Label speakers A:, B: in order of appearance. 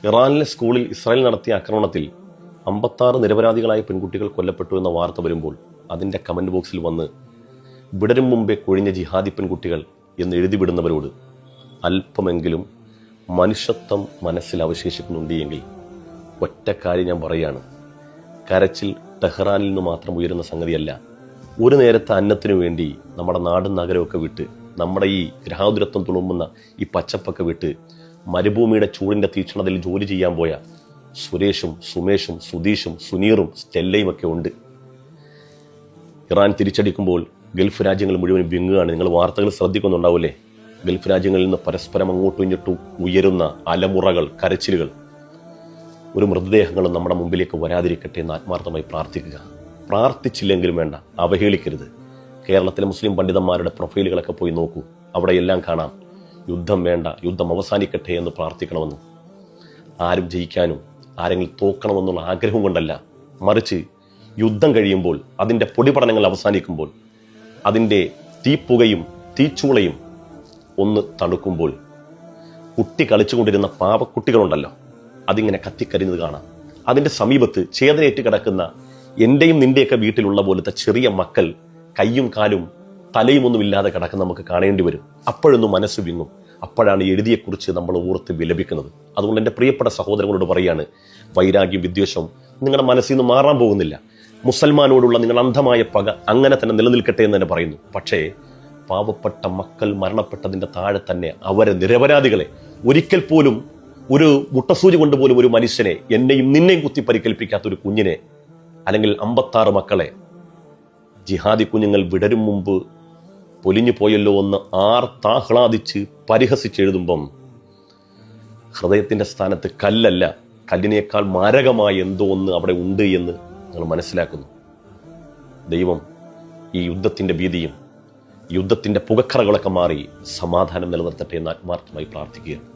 A: ഇറാനിലെ സ്കൂളിൽ ഇസ്രായേൽ നടത്തിയ ആക്രമണത്തിൽ 56 നിരപരാധികളായ പെൺകുട്ടികൾ കൊല്ലപ്പെട്ടു എന്ന വാർത്ത വരുമ്പോൾ അതിൻ്റെ കമൻറ്റ് ബോക്സിൽ വന്ന് വിടരും മുമ്പേ കൊഴിഞ്ഞ ജിഹാദി പെൺകുട്ടികൾ എന്ന് എഴുതിവിടുന്നവരോട് അല്പമെങ്കിലും മനുഷ്യത്വം മനസ്സിൽ അവശേഷിക്കുന്നുണ്ട് എങ്കിൽ ഒറ്റ കാര്യം ഞാൻ പറയുകയാണ്. കരച്ചിൽ ടെഹ്റാനിൽ നിന്ന് മാത്രം ഉയരുന്ന സംഗതിയല്ല. ഒരു നേരത്തെ അന്നത്തിനു വേണ്ടി നമ്മുടെ നാടും നഗരമൊക്കെ വിട്ട്, നമ്മുടെ ഈ ഗ്രഹാതുരത്വം തുളുമ്പുന്ന ഈ പച്ചപ്പൊക്കെ വിട്ട് മരുഭൂമിയുടെ ചൂടിൻ്റെ തീക്ഷണതയിൽ ജോലി ചെയ്യാൻ പോയ സുരേഷും സുമേഷും സുധീഷും സുനീറും സ്റ്റെല്ലയും ഒക്കെ ഉണ്ട്. ഇറാൻ തിരിച്ചടിക്കുമ്പോൾ ഗൾഫ് രാജ്യങ്ങൾ മുഴുവൻ വിങ്ങുകയാണ്. നിങ്ങൾ വാർത്തകൾ ശ്രദ്ധിക്കുന്നുണ്ടാവില്ലേ? ഗൾഫ് രാജ്യങ്ങളിൽ നിന്ന് പരസ്പരം അങ്ങോട്ടും ഇങ്ങോട്ടും ഉയരുന്ന അലമുറകൾ, കരച്ചിലുകൾ. ഒരു മൃതദേഹങ്ങളും നമ്മുടെ മുമ്പിലേക്ക് വരാതിരിക്കട്ടെ എന്ന് ആത്മാർത്ഥമായി പ്രാർത്ഥിക്കുക. പ്രാർത്ഥിച്ചില്ലെങ്കിലും വേണ്ട, അവഹേളിക്കരുത്. കേരളത്തിലെ മുസ്ലിം പണ്ഡിതന്മാരുടെ പ്രൊഫൈലുകളൊക്കെ പോയി നോക്കൂ. അവിടെയെല്ലാം കാണാം യുദ്ധം വേണ്ട, യുദ്ധം അവസാനിക്കട്ടെ എന്ന് പ്രാർത്ഥിക്കണമെന്ന്. ആരും ജയിക്കാനും ആരെങ്കിലും തോക്കണമെന്നുള്ള ആഗ്രഹം കൊണ്ടല്ല, മറിച്ച് യുദ്ധം കഴിയുമ്പോൾ, അതിൻ്റെ പൊടിപടലങ്ങൾ അവസാനിക്കുമ്പോൾ, അതിൻ്റെ തീപ്പുകയും തീച്ചൂളയും ഒന്ന് തണുക്കുമ്പോൾ കുട്ടി കളിച്ചുകൊണ്ടിരുന്ന പാവക്കുട്ടികളുണ്ടല്ലോ, അതിങ്ങനെ കത്തിക്കരിഞ്ഞത് കാണാം. അതിൻ്റെ സമീപത്ത് ചേതനയേറ്റ് കിടക്കുന്ന എൻ്റെയും നിൻ്റെയൊക്കെ വീട്ടിലുള്ള പോലത്തെ ചെറിയ മക്കൾ കയ്യും കാലും തലയും ഒന്നുമില്ലാതെ കിടക്കുന്ന നമുക്ക് കാണേണ്ടി വരും. അപ്പോഴൊന്നും മനസ്സ് വിങ്ങും. അപ്പോഴാണ് എഴുതിയെക്കുറിച്ച് നമ്മൾ ഓർത്ത് വിലപിക്കുന്നത്. അതുകൊണ്ട് എൻ്റെ പ്രിയപ്പെട്ട സഹോദരങ്ങളോട് പറയാണ്, വൈരാഗ്യം, വിദ്വേഷം നിങ്ങളുടെ മനസ്സിൽ നിന്ന് മാറാൻ പോകുന്നില്ല. മുസൽമാനോടുള്ള നിങ്ങളുടെ അന്ധമായ പക അങ്ങനെ തന്നെ നിലനിൽക്കട്ടെ എന്ന് തന്നെ പറയുന്നു. പക്ഷേ പാവപ്പെട്ട മക്കൾ മരണപ്പെട്ടതിൻ്റെ താഴെ തന്നെ അവരെ, നിരപരാധികളെ, ഒരിക്കൽ പോലും ഒരു മുട്ടസൂചി കൊണ്ടുപോലും ഒരു മനുഷ്യനെ, എന്നെയും നിന്നെയും കുത്തി പരിക്കേൽപ്പിക്കാത്ത ഒരു കുഞ്ഞിനെ, അല്ലെങ്കിൽ 56 മക്കളെ ജിഹാദി കുഞ്ഞുങ്ങൾ വിടരും മുമ്പ് പൊലിഞ്ഞു പോയല്ലോ എന്ന് ആർത്താഹ്ലാദിച്ച് പരിഹസിച്ചെഴുതുമ്പം ഹൃദയത്തിൻ്റെ സ്ഥാനത്ത് കല്ലല്ല, കല്ലിനേക്കാൾ മാരകമായ എന്തോ ഒന്ന് അവിടെ ഉണ്ട് എന്ന് നിങ്ങൾ മനസ്സിലാക്കുന്നു. ദൈവം ഈ യുദ്ധത്തിൻ്റെ ഭീതിയും യുദ്ധത്തിൻ്റെ പുകക്കറകളൊക്കെ മാറി സമാധാനം നിലനിർത്തട്ടെ എന്ന് ആത്മാർത്ഥമായി പ്രാർത്ഥിക്കുകയാണ്.